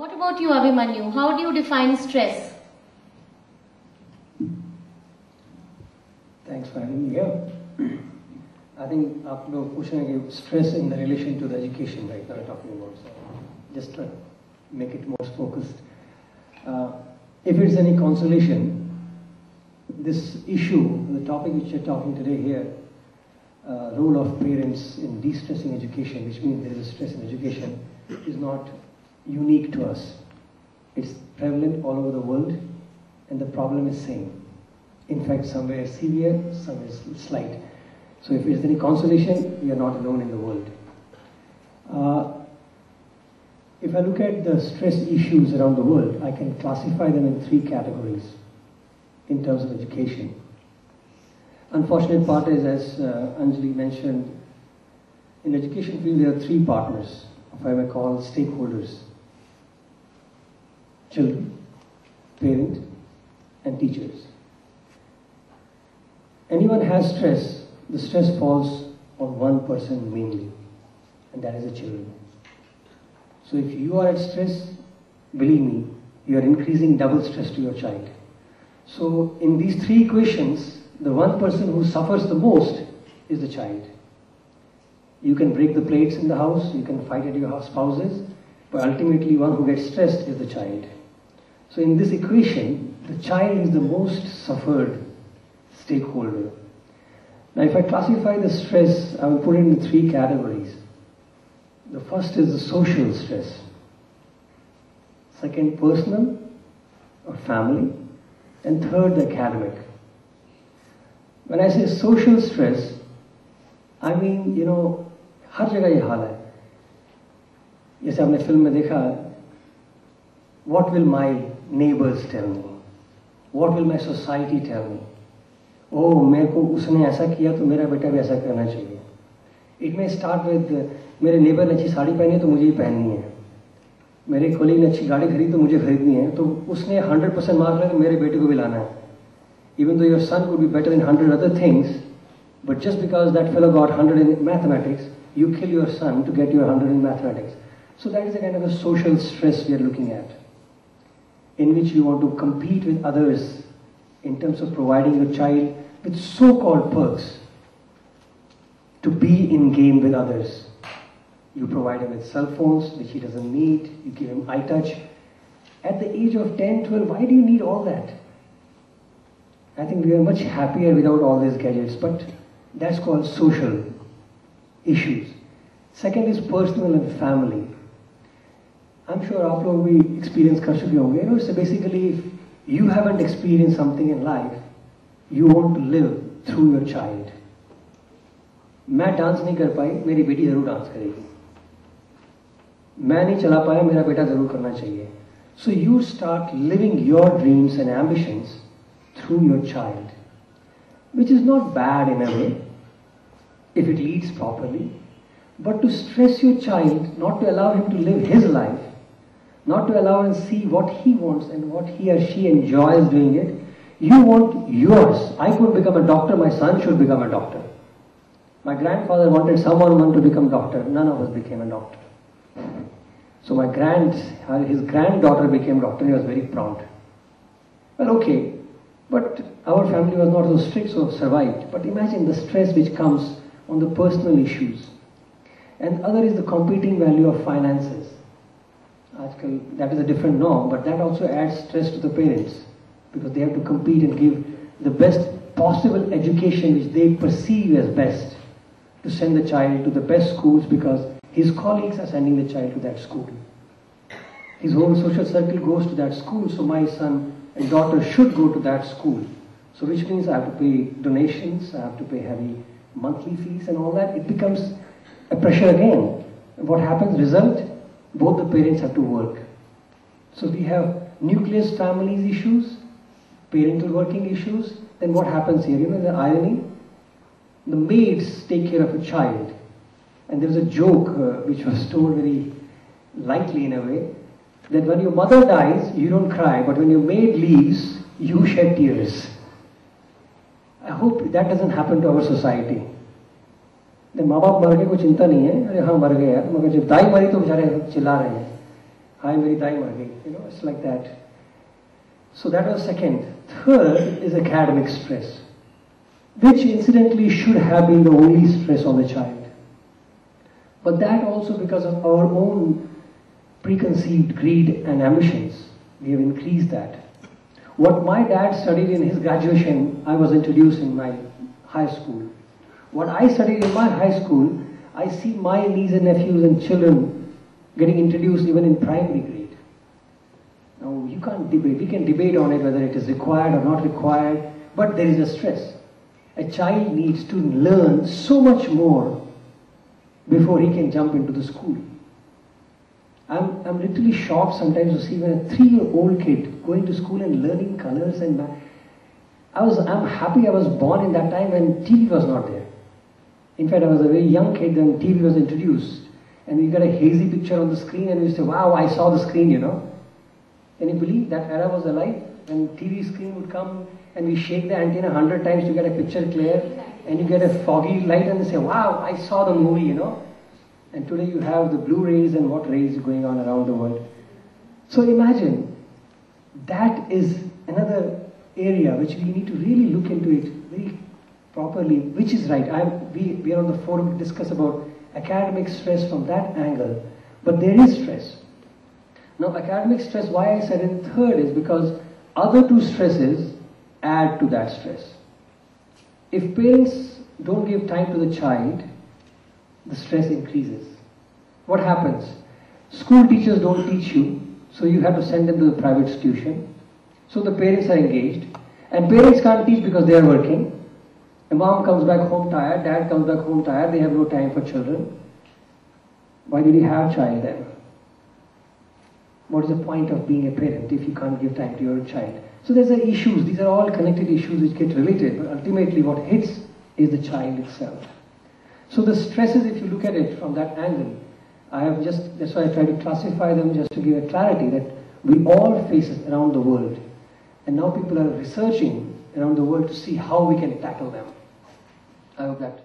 What about you, Abhimanyu? How do you define stress? Thanks for having me here. I think आप लोग पूछ रहे हैं कि stress in the relation to the education right now we're talking about. So just to make it more focused. If it's any consolation, this issue, the topic which we're talking today here, role of parents in de-stressing education, which means there is a stress in education, is not unique to us. It's prevalent all over the world, and the problem is same. In fact, somewhere severe, somewhere slight. So if it's any consolation, we are not alone in the world. If I look at the stress issues around the world, I can classify them in 3 categories in terms of education. Unfortunate part is, as Anjali mentioned, in education field there are 3 partners, if I may call stakeholders: children, parent, and teachers. Anyone has stress, the stress falls on one person mainly, and that is the children. So if you are at stress, believe me, you are increasing double stress to your child. So in these 3 equations, the one person who suffers the most is the child. You can break the plates in the house, you can fight at your spouses, but ultimately one who gets stressed is the child. So in this equation, the child is the most suffered stakeholder. Now if I classify the stress, I will put it in 3 categories. The first is the social stress. Second, personal or family. And third, the academic. When I say social stress, I mean, हर जगह ये हाल है. जैसे आपने film में देखा, what will my neighbors tell me? What will my society tell me? Oh, मेरे को उसने ऐसा किया तो मेरा बेटा भी ऐसा करना चाहिए. It may start with मेरे नेबर ने अच्छी साड़ी पहनी है तो मुझे ही पहननी है. मेरे कोलीग ने अच्छी गाड़ी खरीदी तो मुझे खरीदनी है. तो उसने 100% मार्क लाया तो मेरे बेटे को भी लाना है. Even though your son could be better in 100 other things, but just because that fellow got 100 in mathematics, you kill your son to get your 100 in mathematics. So that is a kind of a social stress we are looking at, in which you want to compete with others in terms of providing your child with so-called perks to be in game with others. You provide him with cell phones, which he doesn't need. You give him eye touch. At the age of 10, 12, why do you need all that? I think we are much happier without all these gadgets, but that's called social issues. Second is personal and family. I'm sure आप लोग भी experience कर चुके होंगे. So basically, if you haven't experienced something in life, you want to live through your child. मैं dance नहीं कर पाई, मेरी बेटी जरूर डांस करेगी. मैं नहीं चला पाया, मेरा बेटा जरूर करना चाहिए. So you start living your dreams and ambitions through your child, which is not bad in a way, if it leads properly. But to stress your child, not to allow him to live his life, not to allow him to see what he wants and what he or she enjoys doing it, you want yours. I could become a doctor, my son should become a doctor. My grandfather wanted someone to become doctor. None of us became a doctor. So his granddaughter became doctor. He was very proud. Well, okay, but our family was not so strict, so survived. But imagine the stress which comes on the personal issues. And other is the competing value of finances. That is a different norm, but that also adds stress to the parents, because they have to compete and give the best possible education which they perceive as best, to send the child to the best schools because his colleagues are sending the child to that school. His whole social circle goes to that school, so my son and daughter should go to that school. So which means I have to pay donations, I have to pay heavy monthly fees and all that. It becomes a pressure again. And what happens? Result, both the parents have to work. So we have nucleus families issues, parental working issues. Then what happens here? The irony? The maids take care of a child. And there was a joke which was told very lightly in a way, that when your mother dies, you don't cry, but when your maid leaves, you shed tears. I hope that doesn't happen to our society. The माँ बाप मर गए कोई चिंता नहीं है, अरे हाँ मर गए यार, मगर जब दाई मरी तो बेचारे चिल्ला रहे हैं, Hi, Mary Daimar, it's like that. So that was second. Third is academic stress, which incidentally should have been the only stress on the child. But that also because of our own preconceived greed and ambitions, we have increased that. What my dad studied in his graduation, I was introduced in my high school. What I studied in my high school, I see my nieces and nephews and children getting introduced even in primary grade. Now, you can't debate. We can debate on it whether it is required or not required, but there is a stress. A child needs to learn so much more before he can jump into the school. I'm literally shocked sometimes to see when a 3-year-old kid going to school and learning colors and I'm happy I was born in that time when TV was not there. In fact, I was a very young kid when TV was introduced. And you got a hazy picture on the screen and you say, wow, I saw the screen, Can you believe that era was alive? When TV screen would come and we shake the antenna 100 times to get a picture clear, and you get a foggy light and you say, wow, I saw the movie, And today you have the Blu-rays and what rays going on around the world. So imagine, that is another area which we need to really look into it very properly, which is right. We are on the forum to discuss about academic stress from that angle, but there is stress. Now academic stress, why I said in third is because other two stresses add to that stress. If parents don't give time to the child, the stress increases. What happens? School teachers don't teach you, so you have to send them to the private tuition. So the parents are engaged, and parents can't teach because they are working. And mom comes back home tired, dad comes back home tired, they have no time for children. Why did you have child then? What is the point of being a parent if you can't give time to your child? So there's the issues, these are all connected issues which get related, but ultimately what hits is the child itself. So the stresses, if you look at it from that angle, that's why I try to classify them just to give a clarity that we all face it around the world. And now people are researching around the world to see how we can tackle them. I hope that